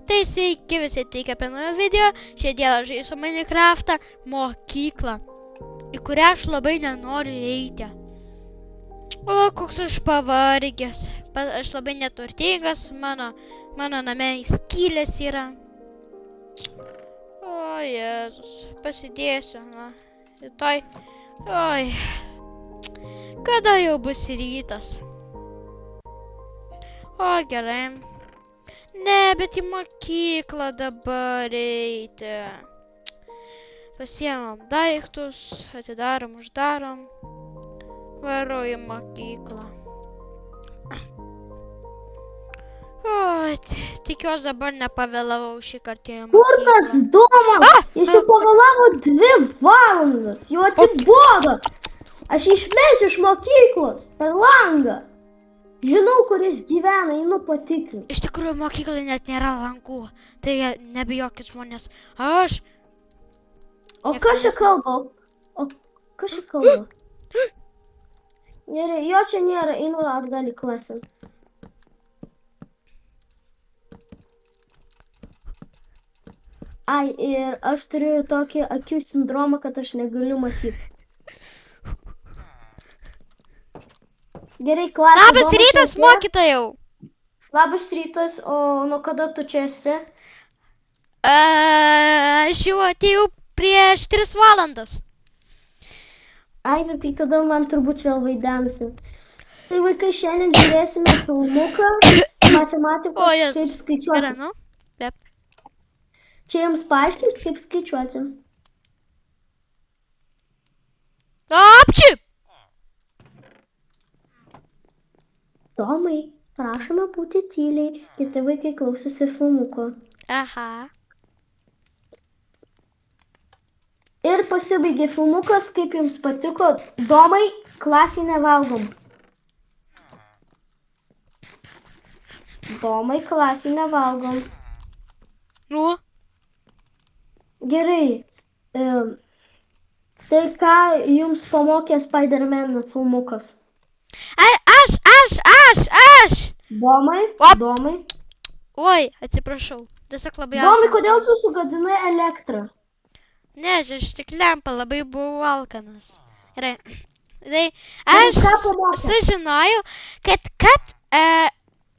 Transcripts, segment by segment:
Tai sveiki visi atvykę prie naujo video. Šiandien žaisiu Minecraftą mokyklą, į kurią aš labai nenoriu eiti. O, koks aš pavargęs. Aš labai neturtingas, mano name skylės yra. O, Jėzus, pasidėsiu, na, rytoj. Oi, kada jau bus rytas? O, gerai. Ne, bet į mokyklą dabar eiti. Pasiemam daiktus, atidarom, uždarom. Varau į mokyklą. O, tikiuosi dabar nepavėlavau šį kartą į mokyklą. Kur tas Domas? Jis jau pavėlavo 2 valandas. Jau atsibodo. Aš išmesiu iš mokyklos per langą. Žinau, kur jis gyvena, einu patikrinti. Iš tikrųjų, mokykloje net nėra langų. Tai nebijokit žmonės. Aš... O kas čia kalba? Gerai, jo čia nėra, einu atgal į klasę. Ai, ir aš turiu tokį akių sindromą, kad aš negaliu matyti. Gerai, klasė. Labas rytas, mokytojau. Labas rytas, o nuo kada tu čia esi? Aš jau atėjau prieš 3 valandas. Ai, tai tada man turbūt vėl vaidenasi. Tai vaikai, šiandien žiūrėsime filmuką matematikos, kaip skaičiuoti. Gerai, nu? Taip. Čia jums paaiškins, kaip skaičiuoti. Apči! Tomai, prašome būti tyliai, kiti vaikai klausosi filmuko. Aha. Ir pasibaigė filmukas, kaip jums patiko. Domai, klasėj nevalgom. Domai, klasėj nevalgom. Nu? Gerai. Tai ką jums pamokė Spider-Man filmukas? Aš! Domai. Oi, atsiprašau. Tiesiog labai... Domai, kodėl tu sugadinai elektrą? Ne, aš tik lempą, labai buvau alkanas. Gerai. Tai aš sužinojau, kad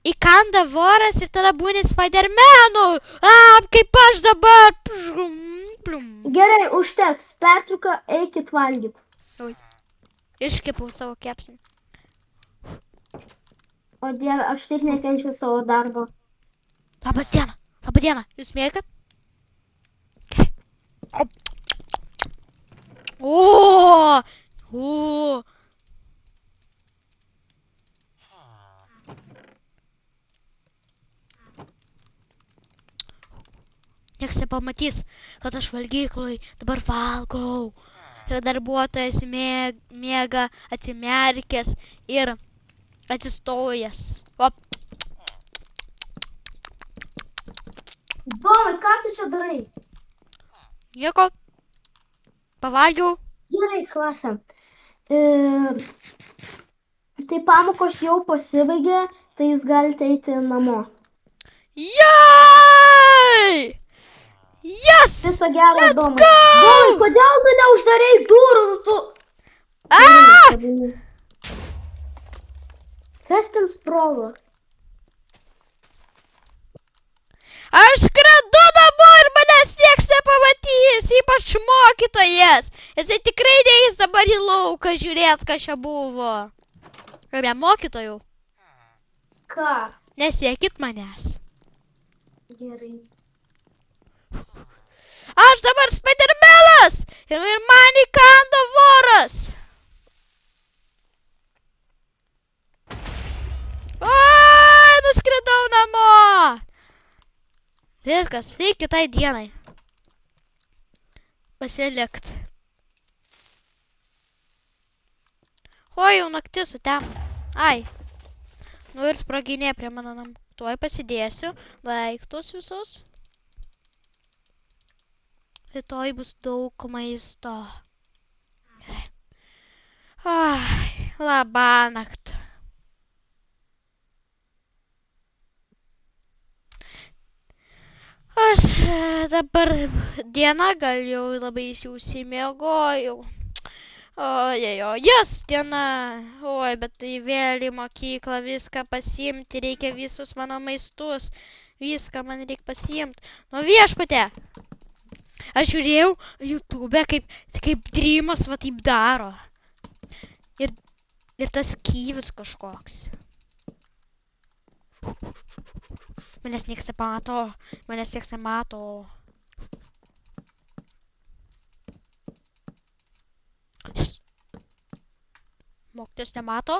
įkanda voras ir tada būni Spider-Manu. Kaip aš dabar. Gerai, užteks. Pertrauka, eikit valgyt. Oi. Iškepau savo kepsnį. O Dieve, aš taip nekenčiu savo darbo. Labas diena. Jūs mėgat? Gerai. O! Nieks nepamatys, kad aš valgykloj dabar valgau. Ir darbuotojas miega atsimerkęs ir atsistojęs. Domai, ką tu čia darai? Nieko. Pavalgiau. Gerai, klasė. Tai pamokos jau pasibaigė, tai jūs galite eiti namo. Jai! Yes! Viso gero, Let's Domai. go! Domai, kodėl tu neuždarei durų? Kas ten sprogo? Aš skrendu namo ir manęs nieks nepamatys, ypač mokytojas. Jisai tikrai neis dabar į lauką žiūrės, kas čia buvo. Ar ne mokytojų? Ką? Nesiekit manęs. Gerai. Aš dabar Spider-Manas ir man įkando voras. Nuskridau namo. Viskas, reikia kitai dienai pasilikt. O, jau naktis sutemo. Ai. Nu ir sproginė prie mano namų. Tuoj pasidėsiu daiktus visus. Rytoj bus daug maisto. Gerai. Ai, labanakt. Dabar diena gal jau labai užsimiegojau. Jas diena. Oi, bet tai vėl į mokyklą viską pasiimti, reikia visus mano maistus. Viską man reikia pasiimti. Nu viešpatė. Aš žiūrėjau YouTube, kaip Dreamas va taip daro. Ir tas kyvis kažkoks. Manęs nieks nemato. Mokytojas nemato.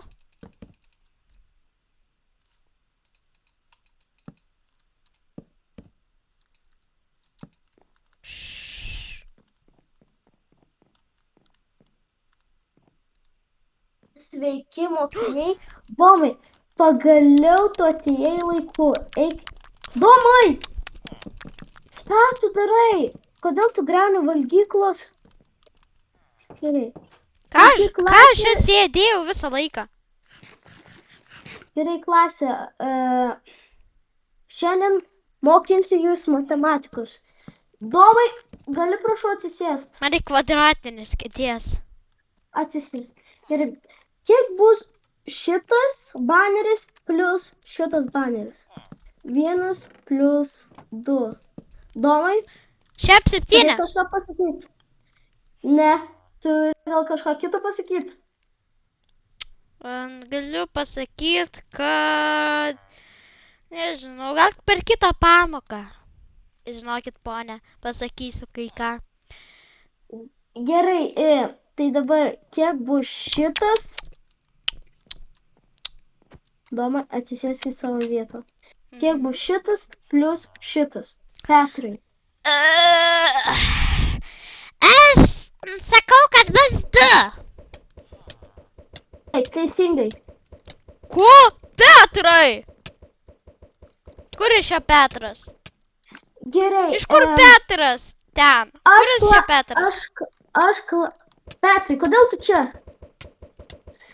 Sveiki, mokiniai. Domai, pagaliau tu atėjai laiku. Eik. Domai! Ką tu darai? Kodėl tu griauni valgyklos? Gerai. Ką aš čia sėdėjau visą laiką? Gerai, klasė. Šiandien mokinsiu jūs matematikos. Domai, gali prašau atsisėst. Man reikia kvadratinis kėdės. Atsisėst. Gerai. Kiek bus šitas baneris plus šitas baneris? 1 plus 2. Domai? Šiaip 7. Turi kažką pasakyti? Ne. Turi gal kažką kito pasakyti? Galiu pasakyti, kad... Nežinau, gal per kitą pamoką. Žinokit, ponė, pasakysiu kai ką. Gerai, tai dabar kiek bus šitas? Doma, atsisėsk į savo vietą. Kiek bus šitas plus šitas? Petrai. Aš sakau, kad bus 2. Teisingai. Ko? Petrai? Kur iš čia Petras? Gerai. Iš kur Petras? Ten. Kur iš čia Petras? Petrai, kodėl tu čia?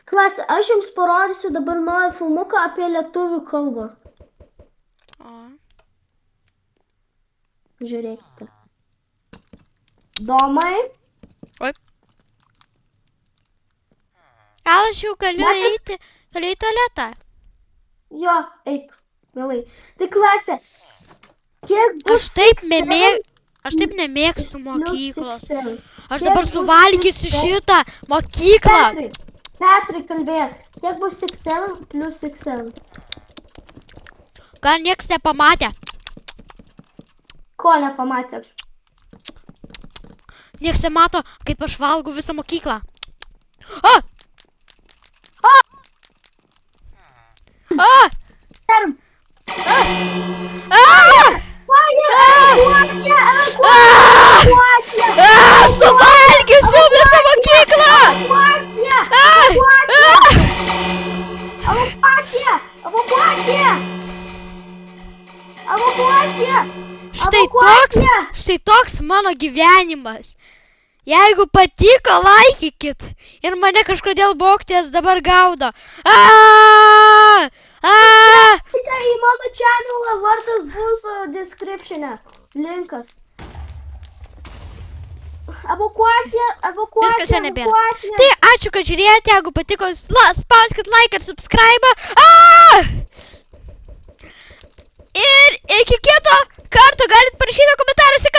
Klasė, aš jums parodysiu dabar naują filmuką apie lietuvių kalbą. Žiūrėkite. Domai. Oi. Gal aš jau galiu eiti į tualetą? Jo, eik, mielai. Tai klasė, kiek bus... Aš taip nemėgstu mokyklos. Aš dabar suvalgysiu šitą mokyklą. Petrai kalbėjo, kiek bus 6-7 plus 6-7? Gal nieks nepamatė? Ko nepamatė? Nieks nemato, kaip aš valgau visą mokyklą. Aš suvalgysiu visą mokyklą! Štai toks mano gyvenimas. Jeigu patiko, laikykit. Ir mane kažkodėl mokytojas dabar gaudo. Į mano channelą vardas bus descriptione. Linkas. Evakuacija. Viskas jau nebėra. Tai ačiū, kad žiūrėjote. Jeigu patiko, spauskit like ir subscribe. Ir iki kito karto galit parašyti komentaruose,